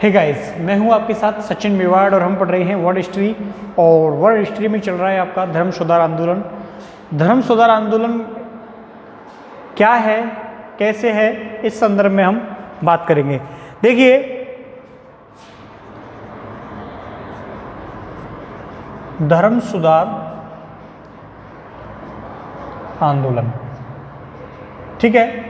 Hey guys, मैं हूं आपके साथ सचिन मेवाड़ और हम पढ़ रहे हैं वर्ल्ड हिस्ट्री। और वर्ल्ड हिस्ट्री में चल रहा है आपका धर्म सुधार आंदोलन। धर्म सुधार आंदोलन क्या है, कैसे है, इस संदर्भ में हम बात करेंगे। देखिए, धर्म सुधार आंदोलन, ठीक है।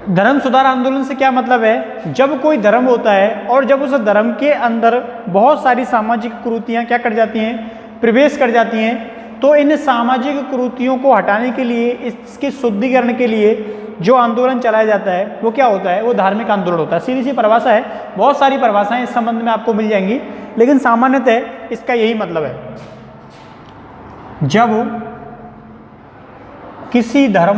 धर्म सुधार आंदोलन से क्या मतलब है? जब कोई धर्म होता है और जब उस धर्म के अंदर बहुत सारी सामाजिक कुरीतियां क्या कर जाती हैं, प्रवेश कर जाती हैं, तो इन सामाजिक कुरीतियों को हटाने के लिए, इसके शुद्धिकरण के लिए जो आंदोलन चलाया जाता है वो क्या होता है? वो धार्मिक आंदोलन होता है। सीधी सी परिभाषा है, बहुत सारी परिभाषाएं इस संबंध में आपको मिल जाएंगी, लेकिन सामान्यतः इसका यही मतलब है। जब किसी धर्म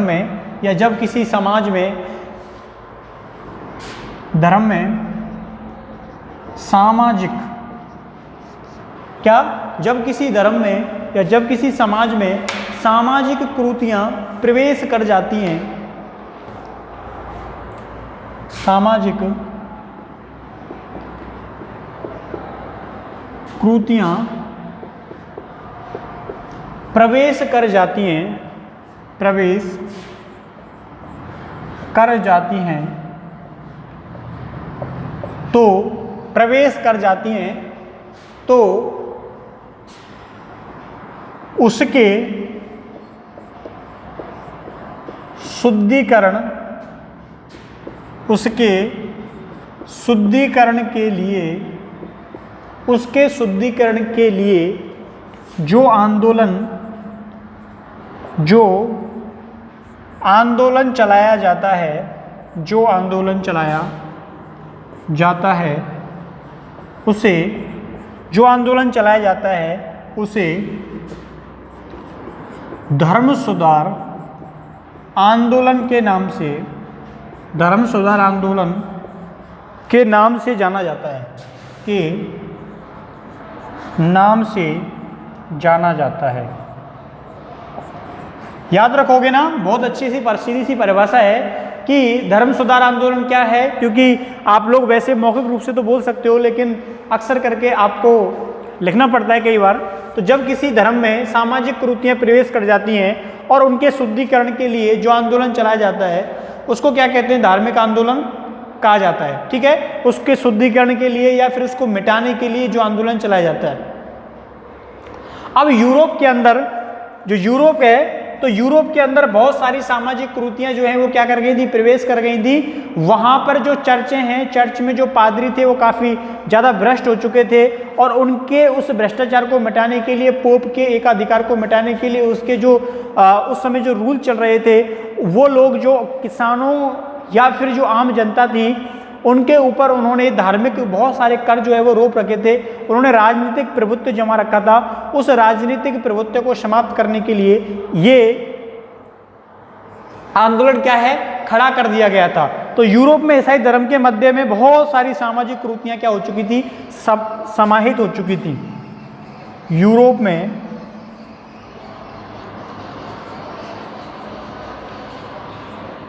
में या जब किसी समाज में, धर्म में सामाजिक, क्या, जब किसी धर्म में या जब किसी समाज में सामाजिक कुरीतियां प्रवेश कर जाती हैं, सामाजिक कुरीतियां प्रवेश कर जाती हैं, तो उसके शुद्धिकरण के लिए जो आंदोलन चलाया जाता है, उसे धर्म सुधार आंदोलन के नाम से जाना जाता है, याद रखोगे ना? बहुत अच्छी सी सीधी सी परिभाषा है कि धर्म सुधार आंदोलन क्या है, क्योंकि आप लोग वैसे मौखिक रूप से तो बोल सकते हो, लेकिन अक्सर करके आपको लिखना पड़ता है कई बार। तो जब किसी धर्म में सामाजिक कुरीतियां प्रवेश कर जाती हैं और उनके शुद्धिकरण के लिए जो आंदोलन चलाया जाता है उसको क्या कहते हैं? धार्मिक आंदोलन कहा जाता है, ठीक है। उसके शुद्धिकरण के लिए या फिर उसको मिटाने के लिए जो आंदोलन चलाया जाता है। अब यूरोप के अंदर, जो यूरोप है, तो यूरोप के अंदर बहुत सारी सामाजिक कुरीतियां जो हैं वो क्या कर गई थी? प्रवेश कर गई थी। वहां पर जो चर्चें हैं, चर्च में जो पादरी थे वो काफ़ी ज़्यादा भ्रष्ट हो चुके थे, और उनके उस भ्रष्टाचार को मिटाने के लिए, पोप के एकाधिकार को मिटाने के लिए, उसके जो उस समय जो रूल चल रहे थे, वो लोग जो किसानों या फिर जो आम जनता थी उनके ऊपर उन्होंने धार्मिक बहुत सारे कर जो है वो रोक रखे थे। उन्होंने राजनीतिक प्रभुत्व जमा रखा था। उस राजनीतिक प्रभुत्व को समाप्त करने के लिए ये आंदोलन क्या है? खड़ा कर दिया गया था। तो यूरोप में ईसाई धर्म के मध्य में बहुत सारी सामाजिक कुरीतियां क्या हो चुकी थी? सब समाहित हो चुकी थी। यूरोप में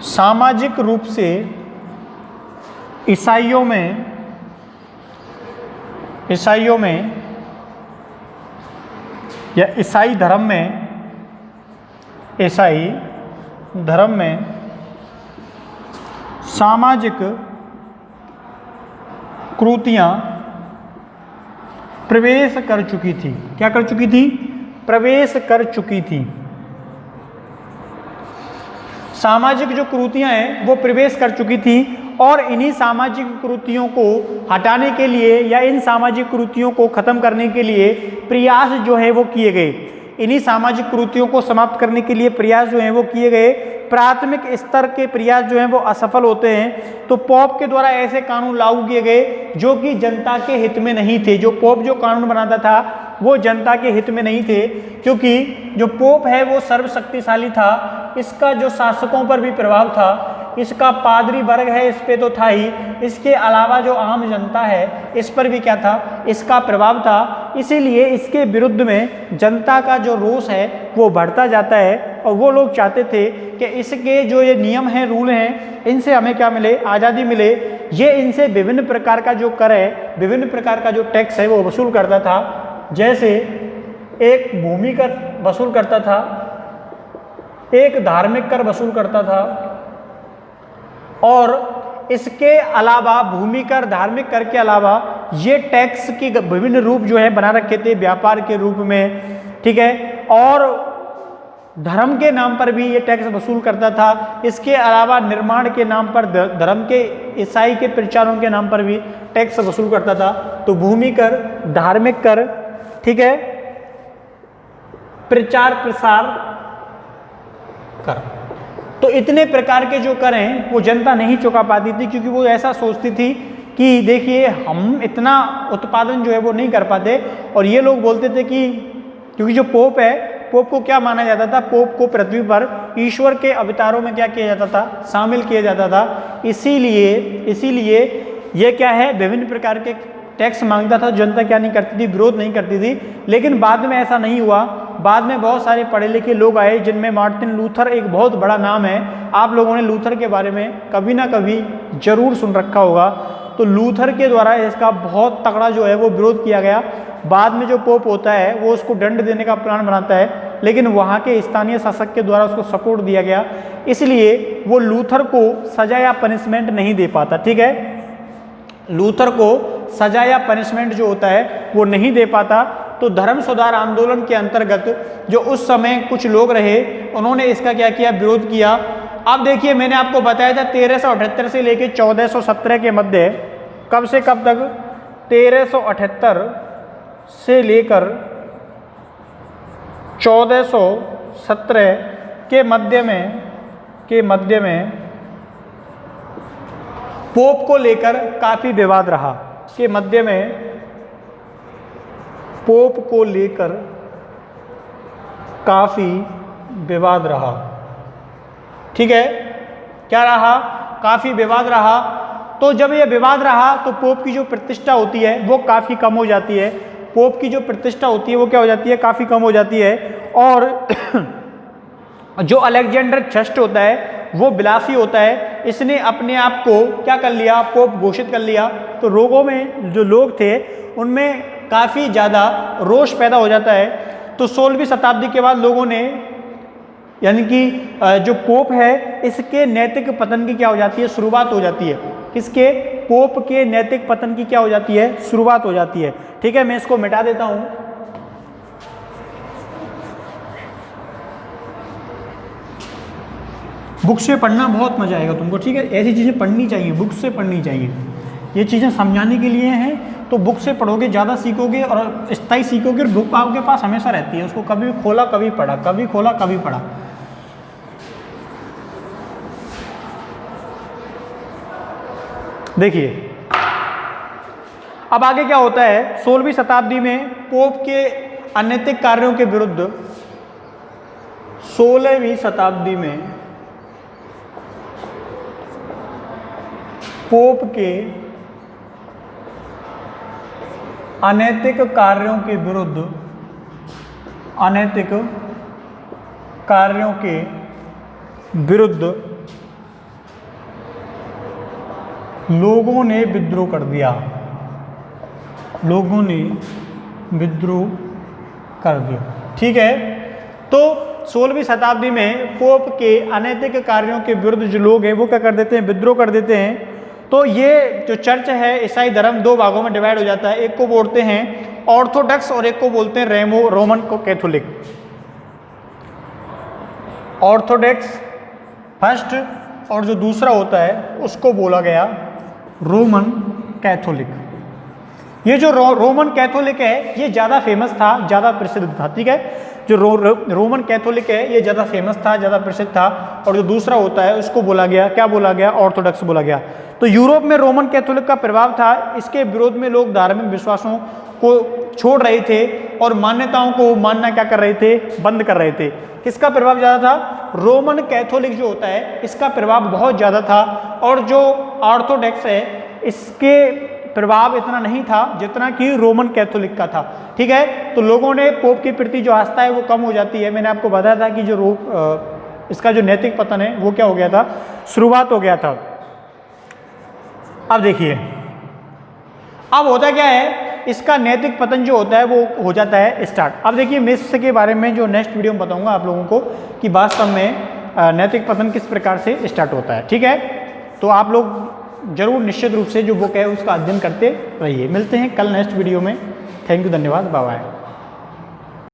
सामाजिक रूप से ईसाइयों में या ईसाई धर्म में सामाजिक कुरीतियां प्रवेश कर चुकी थी। क्या कर चुकी थी? प्रवेश कर चुकी थी। सामाजिक जो कुरीतियां हैं वो प्रवेश कर चुकी थी, और इन्हीं सामाजिक कुरीतियों को हटाने के लिए या इन सामाजिक कुरीतियों को खत्म करने के लिए प्रयास जो है वो किए गए। इन्हीं सामाजिक कुरीतियों को समाप्त करने के लिए प्रयास जो हैं वो किए गए। प्राथमिक स्तर के प्रयास जो हैं वो असफल होते हैं। तो पोप के द्वारा ऐसे कानून लागू किए गए जो कि जनता के हित में नहीं थे। जो पोप जो कानून बनाता था वो जनता के हित में नहीं थे, क्योंकि जो पोप है वो सर्वशक्तिशाली था। इसका जो शासकों पर भी प्रभाव था, इसका पादरी वर्ग है इस पे तो था ही, इसके अलावा जो आम जनता है इस पर भी क्या था, इसका प्रभाव था। इसीलिए इसके विरुद्ध में जनता का जो रोष है वो बढ़ता जाता है, और वो लोग चाहते थे कि इसके जो ये नियम हैं, रूल हैं, इनसे हमें क्या मिले, आज़ादी मिले। ये इनसे विभिन्न प्रकार का जो कर है, विभिन्न प्रकार का जो टैक्स है वो वसूल करता था। जैसे एक भूमि कर वसूल करता था, एक धार्मिक कर वसूल करता था, और इसके अलावा भूमि कर, धार्मिक कर के अलावा ये टैक्स की विभिन्न रूप जो है बना रखे थे व्यापार के रूप में, ठीक है। और धर्म के नाम पर भी ये टैक्स वसूल करता था। इसके अलावा निर्माण के नाम पर, धर्म के, ईसाई के प्रचारों के नाम पर भी टैक्स वसूल करता था। तो भूमि कर, धार्मिक कर, ठीक है, प्रचार प्रसार कर, तो इतने प्रकार के जो कर हैं वो जनता नहीं चुका पाती थी, क्योंकि वो ऐसा सोचती थी कि देखिए हम इतना उत्पादन जो है वो नहीं कर पाते। और ये लोग बोलते थे कि क्योंकि जो पोप है, पोप को क्या माना जाता था, पोप को पृथ्वी पर ईश्वर के अवतारों में क्या किया जाता था, शामिल किया जाता था। इसीलिए ये क्या है, विभिन्न प्रकार के टैक्स मांगता था। जनता क्या नहीं करती थी, विरोध नहीं करती थी। लेकिन बाद में ऐसा नहीं हुआ। बाद में बहुत सारे पढ़े लिखे लोग आए, जिनमें मार्टिन लूथर एक बहुत बड़ा नाम है। आप लोगों ने लूथर के बारे में कभी ना कभी जरूर सुन रखा होगा। तो लूथर के द्वारा इसका बहुत तगड़ा जो है वो विरोध किया गया। बाद में जो पोप होता है वो उसको दंड देने का प्लान बनाता है, लेकिन वहाँ के स्थानीय शासक के द्वारा उसको सपोर्ट दिया गया, इसलिए वो लूथर को सजा या पनिशमेंट नहीं दे पाता, ठीक है। लूथर को सजा या पनिशमेंट जो होता है वो नहीं दे पाता। तो धर्म सुधार आंदोलन के अंतर्गत जो उस समय कुछ लोग रहे, उन्होंने इसका क्या किया, विरोध किया। अब देखिए मैंने आपको बताया था 1378 से लेकर 1417 के मध्य, कब से कब तक, 1378 से लेकर 1417 के मध्य में पोप को लेकर काफ़ी विवाद रहा। के मध्य में पोप को लेकर काफ़ी विवाद रहा, ठीक है। क्या रहा, काफ़ी विवाद रहा। तो जब ये विवाद रहा तो पोप की जो प्रतिष्ठा होती है वो काफ़ी कम हो जाती है। पोप की जो प्रतिष्ठा होती है वो क्या हो जाती है, काफ़ी कम हो जाती है। और जो अलेक्जेंडर छष्ट होता है वो विलासी होता है, इसने अपने आप को क्या कर लिया, पोप घोषित कर लिया। तो लोगों में जो लोग थे उनमें काफ़ी ज़्यादा रोष पैदा हो जाता है। तो 16वीं शताब्दी के बाद लोगों ने, यानी कि जो पोप है इसके नैतिक पतन की क्या हो जाती है, शुरुआत हो जाती है। किसके, पोप के नैतिक पतन की क्या हो जाती है, शुरुआत हो जाती है, ठीक है। मैं इसको मिटा देता हूँ। बुक से पढ़ना बहुत मजा आएगा तुमको, ठीक है। ऐसी चीज़ें पढ़नी चाहिए, बुक से पढ़नी चाहिए। ये चीज़ें समझाने के लिए हैं, तो बुक से पढ़ोगे ज़्यादा सीखोगे और स्थायी सीखोगे। और बुक आपके पास हमेशा रहती है, उसको कभी खोला कभी पढ़ा, कभी खोला कभी पढ़ा। देखिए अब आगे क्या होता है। 16वीं शताब्दी में पोप के अनैतिक कार्यों के विरुद्ध, 16वीं शताब्दी में पोप के अनैतिक कार्यों के विरुद्ध, अनैतिक कार्यों के विरुद्ध लोगों ने विद्रोह कर दिया, लोगों ने विद्रोह कर दिया, ठीक है। तो 16वीं शताब्दी में पोप के अनैतिक कार्यों के विरुद्ध जो लोग हैं वो क्या कर देते हैं, विद्रोह कर देते हैं। तो ये जो चर्च है, ईसाई धर्म दो भागों में डिवाइड हो जाता है। एक को बोलते हैं ऑर्थोडॉक्स और एक को बोलते हैं रोमन को कैथोलिक। ऑर्थोडॉक्स फर्स्ट और जो दूसरा होता है उसको बोला गया रोमन कैथोलिक। ये जो रोमन कैथोलिक है ये ज़्यादा फेमस था, ज़्यादा प्रसिद्ध था, ठीक है। जो रोमन कैथोलिक है ये ज़्यादा फेमस था, ज़्यादा प्रसिद्ध था। और जो दूसरा होता है उसको बोला गया, क्या बोला गया, ऑर्थोडॉक्स बोला गया। तो यूरोप में रोमन कैथोलिक का प्रभाव था। इसके विरोध में लोग धार्मिक विश्वासों को छोड़ रहे थे और मान्यताओं को मानना क्या कर रहे थे, बंद कर रहे थे। किसका प्रभाव ज़्यादा था, रोमन कैथोलिक जो होता है इसका प्रभाव बहुत ज़्यादा था। और जो ऑर्थोडॉक्स है इसके प्रभाव इतना नहीं था जितना कि रोमन कैथोलिक का था, ठीक है। तो लोगों ने पोप के प्रति जो आस्था है वो कम हो जाती है। मैंने आपको बताया था कि जो इसका जो नैतिक पतन है वो क्या हो गया था, शुरुआत हो गया था। अब देखिए अब होता क्या है, इसका नैतिक पतन जो होता है वो हो जाता है स्टार्ट। अब देखिए मिस्र के बारे में जो नेक्स्ट वीडियो में बताऊंगा आप लोगों को कि वास्तव में नैतिक पतन किस प्रकार से स्टार्ट होता है। ठीक है, तो आप लोग जरूर निश्चित रूप से जो बुक है उसका अध्ययन करते रहिए। मिलते हैं कल नेक्स्ट वीडियो में। थैंक यू, धन्यवाद, बाय बाय।